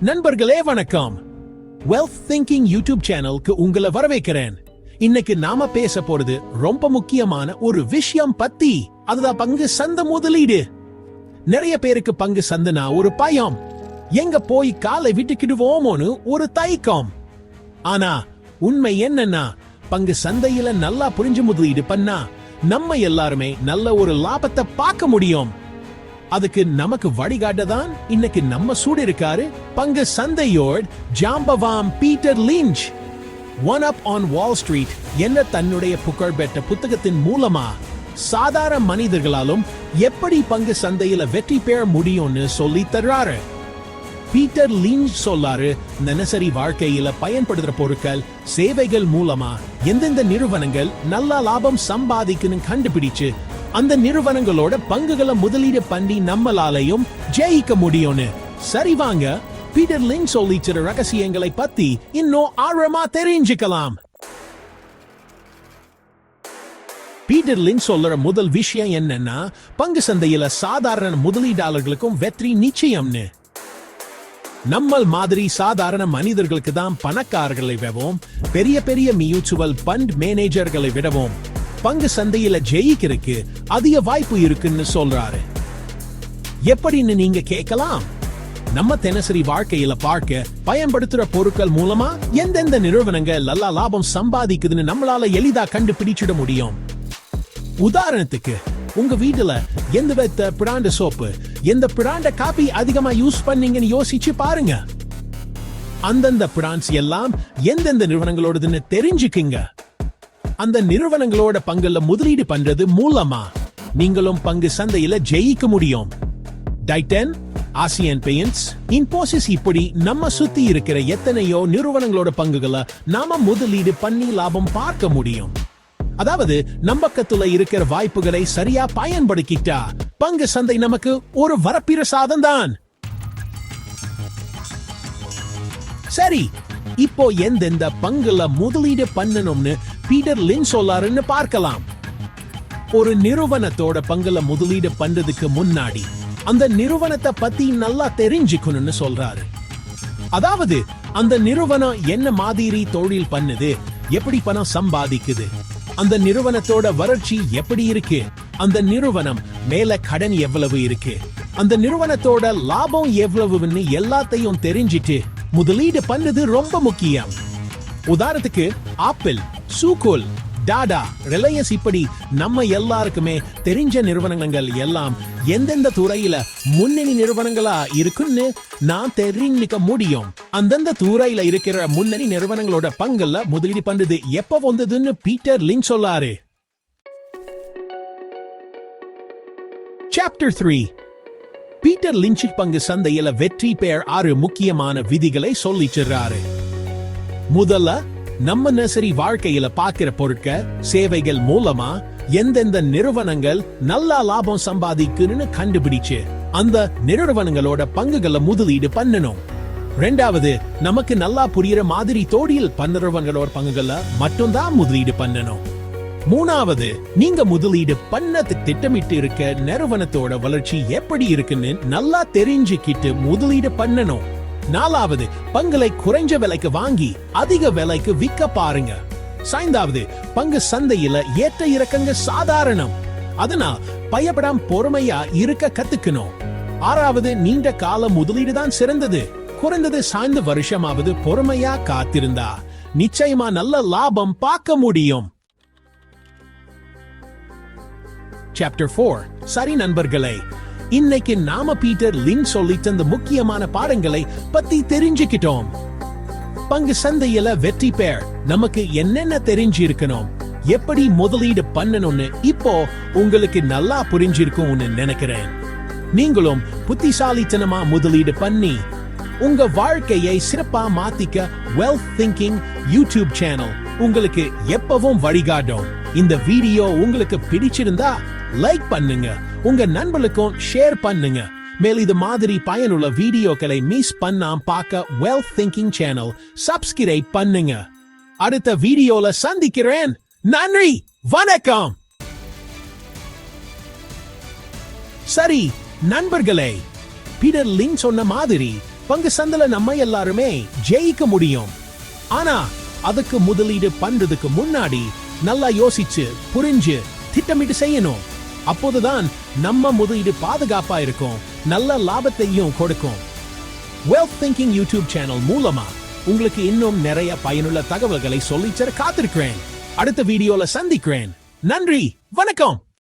நண்பர்களே வணக்கம். Wealth thinking YouTube சேனலுக்கு உங்களை வரவேற்கிறேன். இன்னைக்கு நாம பேச போறது ரொம்ப முக்கியமான ஒரு விஷயம் பத்தி. அதுதான் பங்கு சந்தை முதலீடு. நிறைய பேருக்கு பங்கு சந்தைனா ஒரு பயம், எங்க போய் காலை விட்டுக்கிடுவோமோன்னு ஒரு தயக்கம். ஆனா உண்மை என்னன்னா, பங்கு சந்தையில நல்லா புரிஞ்சு முதலீடு பண்ணா நம்ம எல்லாருமே நல்ல ஒரு லாபத்தை பார்க்க முடியும். அதுக்கு நமக்கு வழிகாட்டதான் இன்னைக்கு நம்ம சூடு இருக்காரு பங்கு சந்தையோட ஜாம்பவான் Peter lynch. One up on Wall Street என்ற தன்னுடைய புகழ்பெற்ற புத்தகத்தின் மூலமா சாதாரண மனிதர்களாலும் எப்படி பங்கு சந்தையில வெற்றி பெற முடியும்னு சொல்லி தர்றாரு. பீட்டர் லிஞ்ச் சொல்லாரு, தினசரி வாழ்க்கையில பயன்படுத்துற பொருட்கள் சேவைகள் மூலமா எந்தெந்த நிறுவனங்கள் நல்ல லாபம் சம்பாதிக்கணும் கண்டுபிடிச்சு அந்த நிறுவனங்களோட பங்குகளை முதலீடு பண்ணி நம்மளாலையும் ஜெயிக்க முடியும்னு. சரி வாங்க, பீட்டர் லிஞ்ச் சொல்லிச்சிற ரகசியங்களை பத்தி இன்னும் ஆழமா தெரிஞ்சுக்கலாம். பீட்டர் லிஞ்ச் சொல்ற முதல் விஷயம் என்னன்னா, பங்கு சந்தையில சாதாரண முதலீட்டாளர்களுக்கும் வெற்றி நிச்சயம்னு. நம்மள் மாதிரி சாதாரண மனிதர்களுக்கு தான் பணக்காரர்களை விடவும் பெரிய பெரிய மியூச்சுவல் ஃபண்ட் மேனேஜர்களை விடவும் பங்கு சந்தையில ஜெயிக்கிறதுக்கு அதிக வாய்ப்பு இருக்குன்னு சொல்றாரு. எப்படின்னு நீங்க கேட்கலாம். நம்ம தினசரி வாழ்க்கையில பார்க்க பயன்படுத்துற பொருட்கள் மூலமா எந்தெந்த நிறுவனங்கள் நல்ல லாபம் சம்பாதிக்குதுன்னு நம்மளால எளிதா கண்டுபிடிச்சிட முடியும். உதாரணத்துக்கு, உங்க வீட்டுல எந்த வித பிராண்ட் சோப்பு, எந்த பிராண்ட காபி அதிகமா யூஸ் பண்ணீங்கன்னு யோசிச்சு பாருங்க. அந்தந்த பிராண்ட்ஸ் எல்லாம் எந்தெந்த நிறுவனங்களோடதுன்னு தெரிஞ்சுக்குங்க. அந்த நிறுவனங்களோட பங்குல முதலீடு பண்றது மூலமா நீங்களும் பங்கு சந்தையில ஜெயிக்க முடியும். டைட்டன், ஆசியன் பெயிண்ட்ஸ், இன்போசிஸ் இப்படி நம்ம சுத்தி இருக்கிற எத்தனையோ நிறுவனங்களோட பங்குகளை நாம முதலீடு பண்ணி லாபம் பார்க்க முடியும். அதாவது நம்பக்கத்துல இருக்கிற வாய்ப்புகளை சரியா பயன்படுத்திட்டா பங்கு சந்தை நமக்கு ஒரு வரப்பிரசாதம் தான். சரி, இப்போ எந்தெந்த பங்குல முதலீடு பண்ணணும்னு பீட்டர் லிஞ்ச் சொல்லாருன்னு பார்க்கலாம். ஒரு நிறுவனத்தோட பங்குல முதலீடு பண்றதுக்கு முன்னாடி அந்த நிறுவனத்தை பத்தி நல்லா தெரிஞ்சுக்கணும்னு சொல்றாரு. அதாவது அந்த நிறுவனம் என்ன மாதிரி தொழில் பண்ணுது, எப்படி பணம் சம்பாதிக்குது, அந்த நிறுவனத்தோட வளர்ச்சி எப்படி இருக்கு, அந்த நிறுவனம் மேல கடன் எவ்வளவு இருக்கு, அந்த நிறுவனத்தோட லாபம் எவ்வளவுன்னு எல்லாத்தையும் தெரிஞ்சிட்டு முதலீடு பண்ணது ரொம்ப முக்கியம். உதாரணத்துக்கு ஆப்பிள், சூகோல், டாடா, ரிலையன்ஸ் இப்படி நம்ம எல்லாருக்குமே தெரிஞ்ச நிறுவனங்கள் எல்லாம் எந்தெந்த துறையில முன்னணி நிறுவனங்களா இருக்குன்னு நான் தெரிஞ்சுக்க முடியும். அந்தந்த துறையில இருக்கிற முன்னணி நிறுவனங்களோட பங்குல முதலீடு பண்றது எப்ப வந்ததுன்னு பீட்டர் லிஞ்ச் சொல்லாரு. Chapter 3. பீட்டர் லிஞ்ச் பங்கு சந்தையில வெற்றி பெற 6 முக்கியமான விதிகளை சொல்லிச்சிறாரு. முதல்ல, நம்ம தினசரி வாழ்க்கையில பார்க்கிற பொருட்கள் சேவைகள் மூலமா எந்தெந்த நிறுவனங்கள் நல்ல லாபம் சம்பாதிக்குன்னு கண்டுபிடிச்சு அந்த நிறுவனங்களோட பங்குகளை முதலீடு பண்ணணும். ரெண்டாவது, நமக்கு நல்லா புரியுற மாதிரி தொழில் பண்றவங்களோட பங்குகளை மட்டும்தான் முதலீடு பண்ணணும். மூணாவது, நீங்க முதலீடு பண்ணது திட்டமிட்டு இருக்க நிறுவனத்தோட வளர்ச்சி எப்படி இருக்குன்னு நல்லா தெரிஞ்சுக்கிட்டு முதலீடு பண்ணணும். நாலாவது, பங்குகளை குறைஞ்ச விலைக்கு வாங்கி அதிக விலைக்கு விற்க பாருங்க. ஐந்தாவது, பங்கு சந்தையில ஏற்ற இறக்கங்க சாதாரணம், அதனால் பயப்படாம பொறுமையா இருக்க கத்துக்கணும். ஆறாவது, நீண்ட கால முதலீடு தான் சிறந்தது. குறைந்தது 5 வருஷமாவது பொறுமையா காத்திருந்தா நிச்சயமா நல்ல லாபம் பார்க்க முடியும். Chapter 4. சரி நண்பர்களே, இன்னைக்கு நாம பீட்டர் லிஞ்ச் சொல்லி தந்த முக்கியமான பாடங்களை பத்தி தெரிஞ்சுக்கிட்டோம். பங்கு சந்தையில வெற்றி பெற நமக்கு என்னென்ன தெரிஞ்சிருக்கணும், எப்படி முதலீடு பண்ணணும்னு இப்போ உங்களுக்கு நல்லா புரிஞ்சிருக்கும்னு நினைக்கிறேன். நீங்களும் புத்திசாலித்தனமா முதலீடு பண்ணி உங்க வாழ்க்கையை சிறப்பா மாத்திக்க வெல்த் திங்கிங் யூடியூப் சேனல் உங்களுக்கு எப்பவும் வழிகாட்டும். இந்த வீடியோ உங்களுக்கு பிடிச்சிருந்தா லைக் பண்ணுங்க, உங்க நண்பர்களுக்கும் ஷேர் பண்ணுங்க. மேல் இது மாதிரி பயனுள்ள வீடியோக்களை மிஸ் பண்ணாம பார்க்க வெல்த் திங்கிங் சேனல் சப்ஸ்கிரைப் பண்ணுங்க. அடுத்த வீடியோல சந்திக்கிறேன். நன்றி, வணக்கம். சரி நண்பர்களே, பீட்டர் லிஞ்ச் சொன்ன மாதிரி பங்கு சந்தையில நம்ம எல்லாருமே ஜெயிக்க முடியும். ஆனா அதுக்கு முதலீடு பண்றதுக்கு முன்னாடி நல்லா யோசிச்சு புரிஞ்சு திட்டமிட்டு செய்யணும். அப்போதுதான் நம்ம முதலீடு பாதுகாப்பா இருக்கும், நல்ல லாபத்தையும் கொடுக்கும். வெல்த் திங்கிங் யூடியூப் சேனல் மூலமா உங்களுக்கு இன்னும் நிறைய பயனுள்ள தகவல்களை சொல்லித்தர காத்திருக்கிறேன். அடுத்த வீடியோல சந்திக்கிறேன். நன்றி, வணக்கம்.